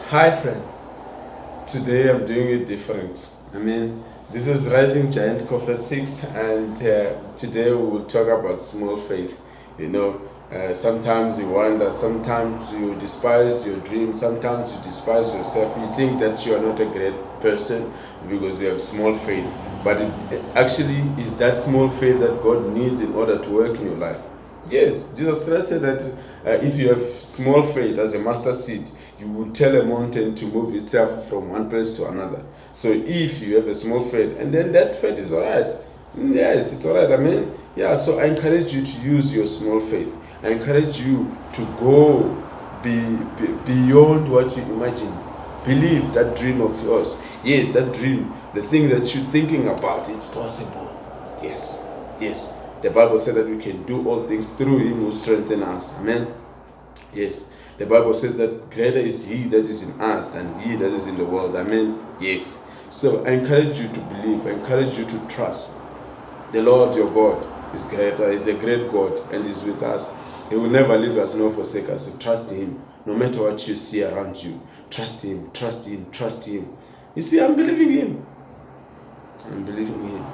Hi friend, today I'm doing it different. This is Rising Giant Coffee 6 and today we will talk about small faith. Sometimes you wonder, sometimes you despise your dreams, sometimes you despise yourself. You think that you are not a great person because you have small faith. But it actually is that small faith that God needs in order to work in your life. Yes, Jesus Christ said that if you have small faith as a mustard seed, you will tell a mountain to move itself from one place to another. So if you have a small faith, and then that faith is alright. Yes, it's alright. So I encourage you to use your small faith. I encourage you to go beyond what you imagine. Believe that dream of yours. Yes, that dream, the thing that you're thinking about, it's possible. Yes, yes. The Bible said that we can do all things through Him who strengthens us. Amen. Yes. The Bible says that greater is He that is in us than He that is in the world. Amen. Yes. So I encourage you to believe. I encourage you to trust. The Lord your God is greater. He's a great God and is with us. He will never leave us nor forsake us. So trust Him. No matter what you see around you, trust Him. Trust Him. Trust Him. You see, I'm believing Him. I'm believing Him.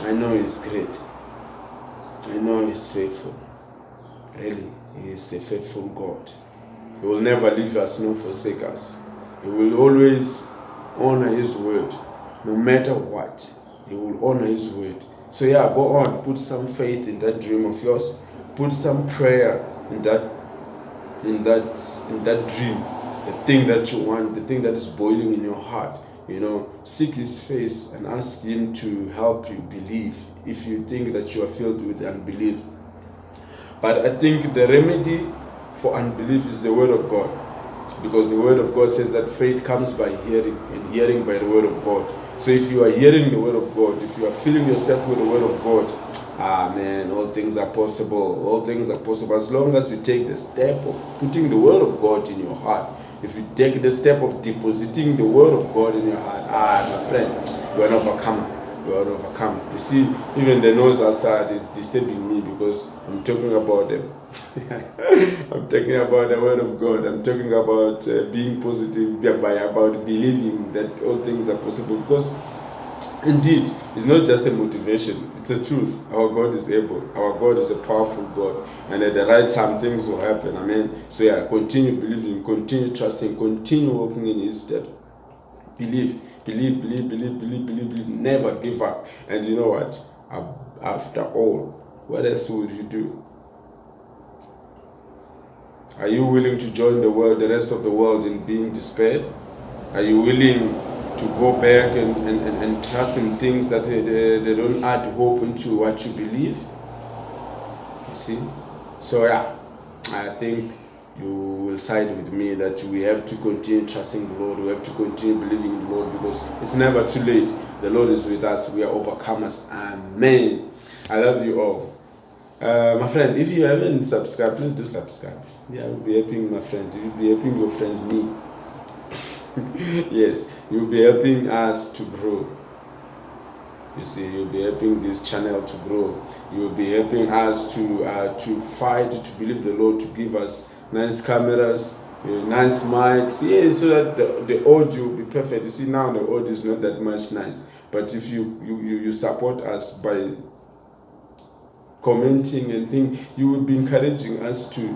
I know He's great. I know He's faithful. Really, He is a faithful God. He will never leave us nor forsake us. He will always honor His word. No matter what, He will honor His word. So go on. Put some faith in that dream of yours. Put some prayer in that dream. The thing that you want, the thing that is boiling in your heart. Seek His face and ask Him to help you believe if you think that you are filled with unbelief. But I think the remedy for unbelief is the Word of God. Because the Word of God says that faith comes by hearing, and hearing by the Word of God. So if you are hearing the Word of God, if you are filling yourself with the Word of God, all things are possible. All things are possible as long as you take the step of putting the Word of God in your heart. If you take the step of depositing the Word of God in your heart, my friend, you are an overcomer. You are an overcomer. You see, even the noise outside is disturbing me because I'm talking about them. I'm talking about the Word of God. I'm talking about being positive, about believing that all things are possible. Because indeed, it's not just a motivation, it's a truth. Our God is able. Our God is a powerful God. And at the right time, things will happen. Amen. So continue believing, continue trusting, continue walking in His steps. Believe. Never give up. And you know what? After all, what else would you do? Are you willing to join the rest of the world in being despaired? Are you willing to go back and trust in things that they don't add hope into what you believe? You see? So I think you will side with me that we have to continue trusting the Lord. We have to continue believing in the Lord because it's never too late. The Lord is with us. We are overcomers. Amen. I love you all. My friend, if you haven't subscribed, please do subscribe. You'll be helping my friend. You'll be helping your friend, me. Yes, you'll be helping us to grow. You see, you'll be helping this channel to grow. You'll be helping us to fight, to believe the Lord to give us nice cameras, nice mics. Yes, so that the audio will be perfect. You see, now the audio is not that much nice. But if you support us by commenting and things, you will be encouraging us to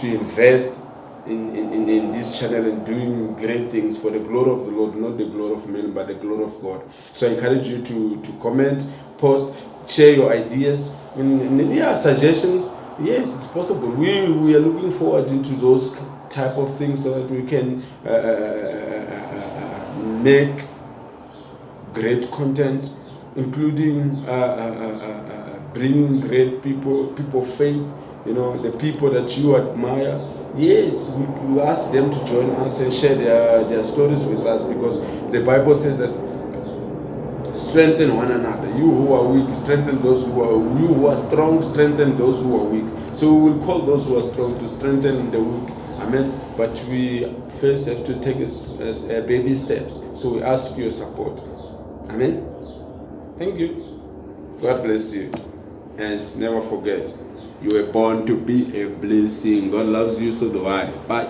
invest in this channel and doing great things for the glory of the Lord, not the glory of men, but the glory of God. So I encourage you to comment, post, share your ideas, and suggestions. Yes, it's possible. We are looking forward into those type of things so that we can make great content, including bringing great people faith. The people that you admire. Yes, we ask them to join us and share their stories with us, because the Bible says that strengthen one another. You who are weak, strengthen those who are. You who are strong, strengthen those who are weak. So we will call those who are strong to strengthen the weak. Amen. But we first have to take as baby steps. So we ask your support. Amen. Thank you. God bless you. And never forget, you were born to be a blessing. God loves you, so do I. Bye.